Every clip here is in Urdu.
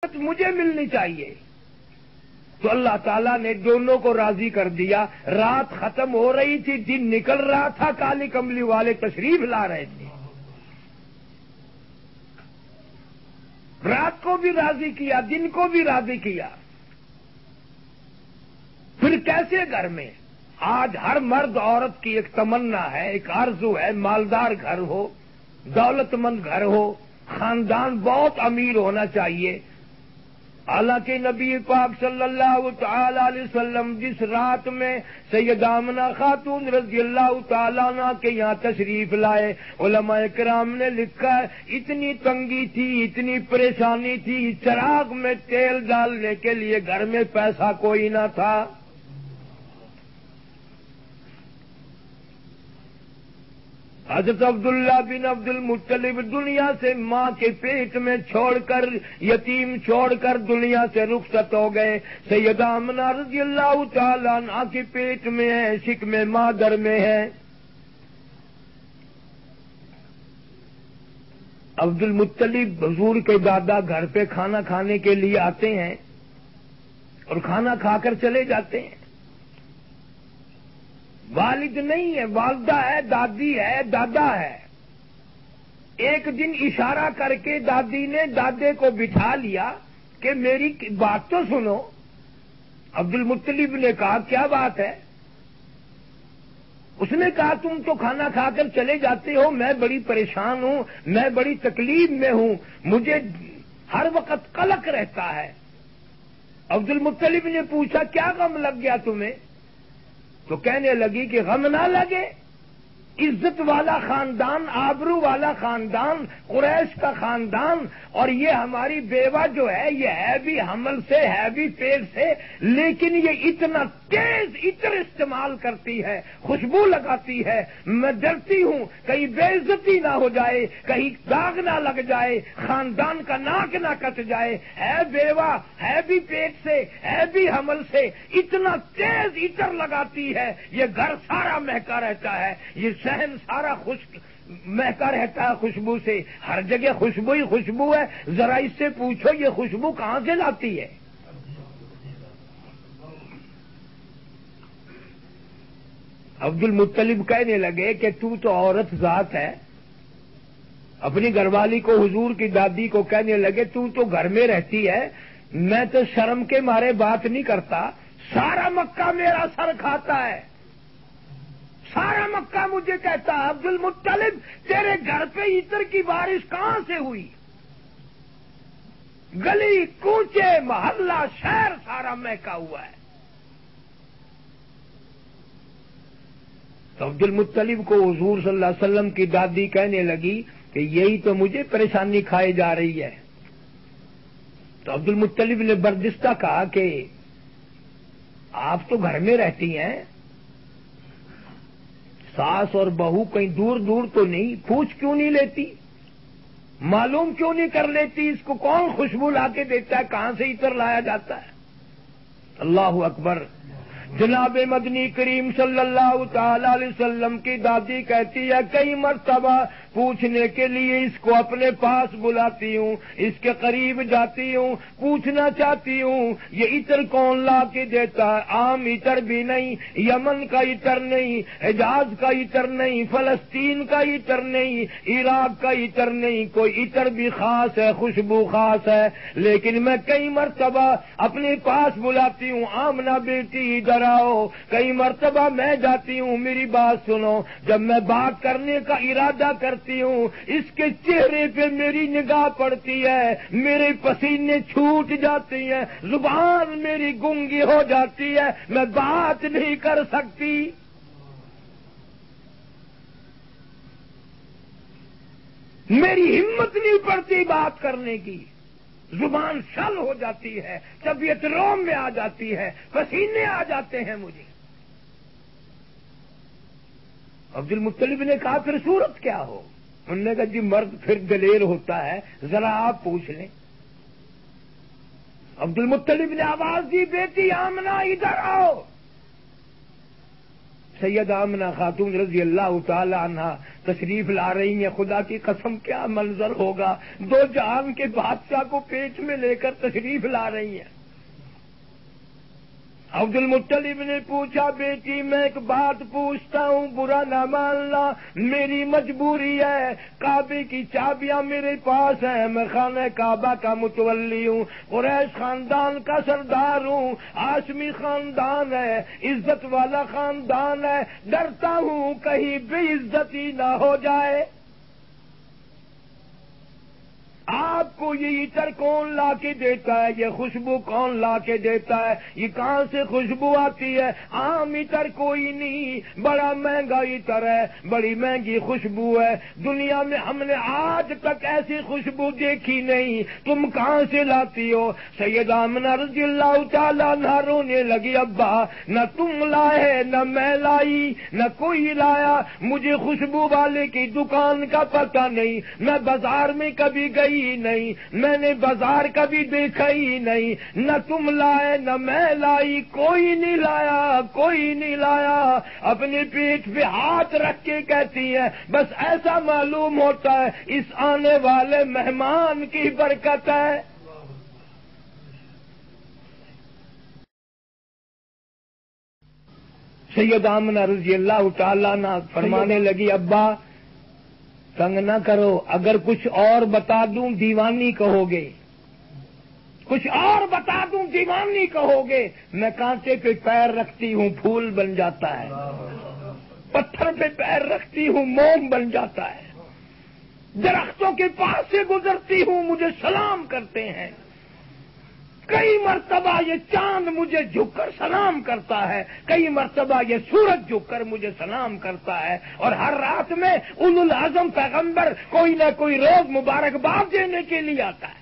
مجھے ملنی چاہیے۔ تو اللہ تعالیٰ نے دونوں کو راضی کر دیا۔ رات ختم ہو رہی تھی، دن نکل رہا تھا، کالی کملی والے تشریف لا رہے تھے۔ رات کو بھی راضی کیا، دن کو بھی راضی کیا۔ پھر کیسے گھر میں؟ آج ہر مرد عورت کی ایک تمنا ہے، ایک آرزو ہے، مالدار گھر ہو، دولت مند گھر ہو، خاندان بہت امیر ہونا چاہیے۔ حالانکہ نبی پاک صلی اللہ تعالی علیہ وسلم جس رات میں سیدہ آمنہ خاتون رضی اللہ تعالیٰ عنہ کے یہاں تشریف لائے، علماء کرام نے لکھا ہے اتنی تنگی تھی، اتنی پریشانی تھی، چراغ میں تیل ڈالنے کے لیے گھر میں پیسہ کوئی نہ تھا۔ حضرت عبداللہ بن عبد المطلب دنیا سے ماں کے پیٹ میں چھوڑ کر، یتیم چھوڑ کر دنیا سے رخصت ہو گئے۔ سیدہ آمنہ رضی اللہ تعالیٰ عنہا کے پیٹ میں ہے، شکم مادر میں ہے۔ عبد المطلب حضور کے دادا گھر پہ کھانا کھانے کے لیے آتے ہیں اور کھانا کھا کر چلے جاتے ہیں۔ والد نہیں ہے، والدہ ہے، دادی ہے، دادا ہے۔ ایک دن اشارہ کر کے دادی نے دادے کو بٹھا لیا کہ میری بات تو سنو۔ عبد المطلب نے کہا کیا بات ہے؟ اس نے کہا تم تو کھانا کھا کر چلے جاتے ہو، میں بڑی پریشان ہوں، میں بڑی تکلیف میں ہوں، مجھے ہر وقت قلق رہتا ہے۔ عبد المطلب نے پوچھا کیا غم لگ گیا تمہیں؟ تو کہنے لگی کہ غم نہ لگے، عزت والا خاندان، آبرو والا خاندان، قریش کا خاندان، اور یہ ہماری بیوہ جو ہے یہ ہے بھی حمل سے، ہے بھی پیٹ سے، لیکن یہ اتنا تیز عطر استعمال کرتی ہے، خوشبو لگاتی ہے، میں ڈرتی ہوں کہیں بے عزتی نہ ہو جائے، کہیں داغ نہ لگ جائے، خاندان کا ناک نہ کٹ جائے، ہے بیوہ، ہے بھی پیٹ سے، ہے بھی حمل سے، اتنا تیز عطر لگاتی ہے، یہ گھر سارا مہکا رہتا ہے، یہ صحن سارا خشک مہکا رہتا ہے خوشبو سے، ہر جگہ خوشبو ہی خوشبو ہے۔ ذرا اس سے پوچھو یہ خوشبو کہاں سے لاتی ہے؟ عبد المطلب کہنے لگے کہ تو عورت ذات ہے۔ اپنی گھر والی کو، حضور کی دادی کو کہنے لگے تو گھر میں رہتی ہے، میں تو شرم کے مارے بات نہیں کرتا، سارا مکہ میرا سر کھاتا ہے، سارا مکہ مجھے کہتا ہے عبد المطلب تیرے گھر پہ عطر کی بارش کہاں سے ہوئی؟ گلی کوچے محلہ شہر سارا مہکا ہوا ہے۔ تو عبد المطلب کو حضور صلی اللہ علیہ وسلم کی دادی کہنے لگی کہ یہی تو مجھے پریشانی کھائے جا رہی ہے۔ تو عبد المطلب نے بردستہ کہا کہ آپ تو گھر میں رہتی ہیں، ساس اور بہو کہیں دور دور تو نہیں، پوچھ کیوں نہیں لیتی؟ معلوم کیوں نہیں کر لیتی اس کو کون خوشبو لا کے دیتا ہے، کہاں سے عطر لایا جاتا ہے؟ اللہ اکبر۔ جناب مدنی کریم صلی اللہ تعالی علیہ وسلم کی دادی کہتی ہے کئی مرتبہ پوچھنے کے لیے اس کو اپنے پاس بلاتی ہوں، اس کے قریب جاتی ہوں، پوچھنا چاہتی ہوں یہ عطر کون لا کے دیتا ہے؟ عام عطر بھی نہیں، یمن کا عطر نہیں، حجاز کا عطر نہیں، فلسطین کا عطر نہیں، عراق کا عطر نہیں، کوئی عطر بھی خاص ہے، خوشبو خاص ہے۔ لیکن میں کئی مرتبہ اپنے پاس بلاتی ہوں، آمنہ بیٹی ادھر آؤ، کئی مرتبہ میں جاتی ہوں، میری بات سنو، جب میں بات کرنے کا ارادہ کرتی ہوں اس کے چہرے پہ میری نگاہ پڑتی ہے، میرے پسینے چھوٹ جاتی ہیں، زبان میری گنگی ہو جاتی ہے، میں بات نہیں کر سکتی۔ میری ہمت نہیں پڑتی بات کرنے کی، زبان شل ہو جاتی ہے، طبیعت روم میں آ جاتی ہے، پسینے آ جاتے ہیں مجھے۔ عبد المطلب نے کہا پھر صورت کیا ہو؟ انہوں نے کہا جی مرد پھر دلیر ہوتا ہے، ذرا آپ پوچھ لیں۔ عبد المطلب نے آواز دی بیٹی آمنہ ادھر آؤ۔ سید آمنہ خاتون رضی اللہ تعالی عنہا تشریف لا رہی ہیں. خدا کی قسم کیا منظر ہوگا, 2 جہان کے بادشاہ کو پیٹ میں لے کر تشریف لا رہی ہیں. عبد المطلب نے پوچھا, بیٹی میں ایک بات پوچھتا ہوں, برا نہ ماننا, میری مجبوری ہے. کعبے کی چابیاں میرے پاس ہیں, میں خانہ کعبہ کا متولی ہوں, قریش خاندان کا سردار ہوں, ہاشمی خاندان ہے, عزت والا خاندان ہے, ڈرتا ہوں کہیں بے عزتی نہ ہو جائے. آپ کو یہ عطر کون لا کے دیتا ہے, یہ خوشبو کون لا کے دیتا ہے, یہ کہاں سے خوشبو آتی ہے؟ عام عطر کوئی نہیں, بڑا مہنگا عطر ہے, بڑی مہنگی خوشبو ہے. دنیا میں ہم نے آج تک ایسی خوشبو دیکھی نہیں, تم کہاں سے لاتی ہو؟ سید آمنہ رضی اللہ تعالیٰ عنہا رونے لگی, ابا نہ تم لائے نہ میں لائی نہ کوئی لایا, مجھے خوشبو والے کی دکان کا پتہ نہیں, میں بازار میں کبھی گئی نہیں, میں نے بازار کبھی دیکھا ہی نہیں, نہ تم لائے نہ میں لائی, کوئی نہیں لایا کوئی نہیں لایا. اپنے پیٹ پہ ہاتھ رکھ کے کہتی ہے, بس ایسا معلوم ہوتا ہے اس آنے والے مہمان کی برکت ہے. سید آمنہ رضی اللہ تعالیٰ عنہ فرمانے لگی, ابا تنگ نہ کرو, اگر کچھ اور بتا دوں دیوانی کہو گے, کچھ اور بتا دوں دیوانی کہو گے. میں کانٹے پہ پیر رکھتی ہوں پھول بن جاتا ہے, پتھر پہ پیر رکھتی ہوں موم بن جاتا ہے, درختوں کے پاس سے گزرتی ہوں مجھے سلام کرتے ہیں, کئی مرتبہ یہ چاند مجھے جھک کر سلام کرتا ہے, کئی مرتبہ یہ سورج جھک کر مجھے سلام کرتا ہے, اور ہر رات میں اولو العزم پیغمبر کوئی نہ کوئی روز مبارکباد دینے کے لیے آتا ہے.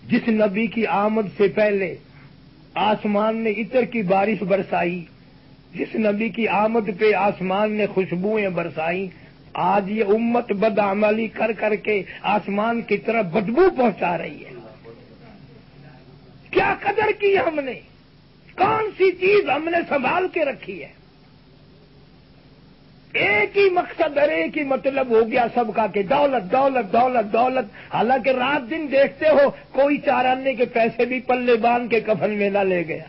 جس نبی کی آمد سے پہلے آسمان نے عطر کی بارش برسائی, جس نبی کی آمد پہ آسمان نے خوشبوئیں برسائی, آج یہ امت بدعملی کر کر کے آسمان کی طرف بدبو پہنچا رہی ہے. کیا قدر کی ہم نے, کون سی چیز ہم نے سنبھال کے رکھی ہے؟ ایک ہی مقصد اور ایک ہی مطلب ہو گیا سب کا کہ دولت دولت دولت دولت. حالانکہ رات دن دیکھتے ہو کوئی 4 آنے کے پیسے بھی پلے باندھ کے کفن میں نہ لے گیا,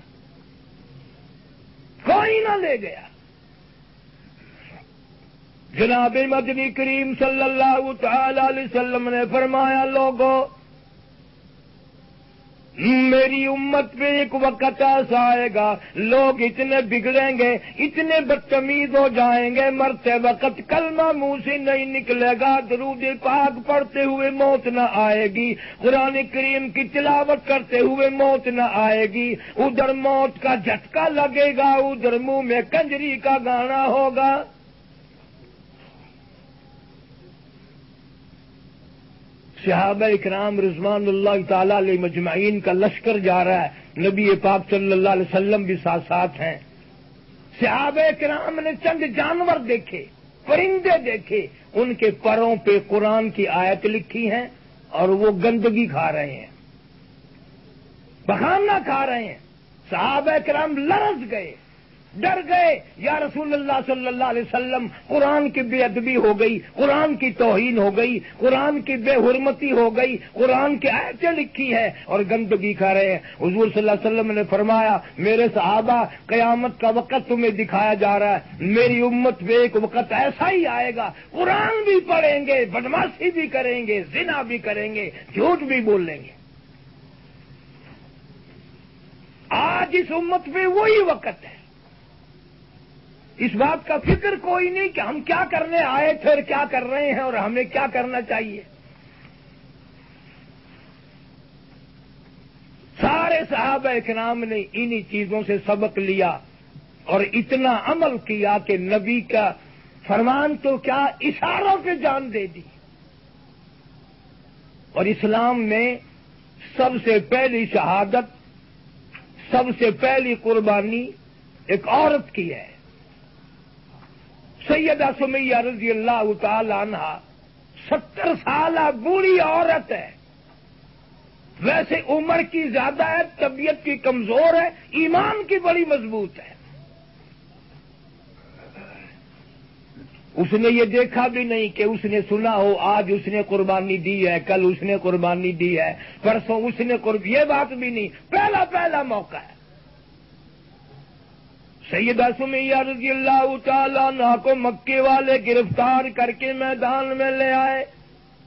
کوئی نہ لے گیا. جناب مدنی کریم صلی اللہ تعالی علیہ وسلم نے فرمایا, لوگوں میری امت پہ ایک وقت ایسا آئے گا, لوگ اتنے بگڑیں گے, اتنے بدتمیز ہو جائیں گے, مرتے وقت کلمہ منہ سے نہیں نکلے گا, درود پاک پڑھتے ہوئے موت نہ آئے گی, قرآن کریم کی تلاوت کرتے ہوئے موت نہ آئے گی. ادھر موت کا جھٹکا لگے گا, ادھر منہ میں کنجری کا گانا ہوگا. صحابہ اکرام رضوان اللہ تعالی علیہ مجمعین کا لشکر جا رہا ہے, نبی پاک صلی اللہ علیہ وسلم بھی ساتھ ساتھ ہیں. صحابہ اکرام نے چند جانور دیکھے, پرندے دیکھے, ان کے پروں پہ قرآن کی آیت لکھی ہیں اور وہ گندگی کھا رہے ہیں, بخانہ کھا رہے ہیں. صحابہ اکرام لرز گئے, ڈر گئے, یا رسول اللہ صلی اللہ علیہ وسلم قرآن کی بے ادبی ہو گئی, قرآن کی توہین ہو گئی, قرآن کی بے حرمتی ہو گئی, قرآن کی آیتیں لکھی ہے اور گندگی کھا رہے ہیں. حضور صلی اللہ علیہ وسلم نے فرمایا, میرے صحابہ قیامت کا وقت تمہیں دکھایا جا رہا ہے, میری امت پہ ایک وقت ایسا ہی آئے گا, قرآن بھی پڑھیں گے, بدماشی بھی کریں گے, زنا بھی کریں گے, جھوٹ بھی بول لیں گے. آج اس امت پہ وہی وقت ہے. اس بات کا فکر کوئی نہیں کہ ہم کیا کرنے آئے تھے اور کیا کر رہے ہیں اور ہمیں کیا کرنا چاہیے. سارے صحابہ کرام نے انہی چیزوں سے سبق لیا اور اتنا عمل کیا کہ نبی کا فرمان تو کیا اشاروں پہ جان دے دی. اور اسلام میں سب سے پہلی شہادت, سب سے پہلی قربانی ایک عورت کی ہے. سیدہ سمیہ رضی اللہ تعالی عنہا 70 سالہ بوڑھی عورت ہے, ویسے عمر کی زیادہ ہے، طبیعت کی کمزور ہے، ایمان کی بڑی مضبوط ہے۔ اس نے یہ دیکھا بھی نہیں کہ اس نے سنا ہو آج اس نے قربانی دی ہے، کل اس نے قربانی دی ہے، پرسوں اس نے یہ بات بھی نہیں، پہلا موقع ہے۔ سیدہ سمیہ رضی اللہ تعالیٰ عنہا کو مکے والے گرفتار کر کے میدان میں لے آئے،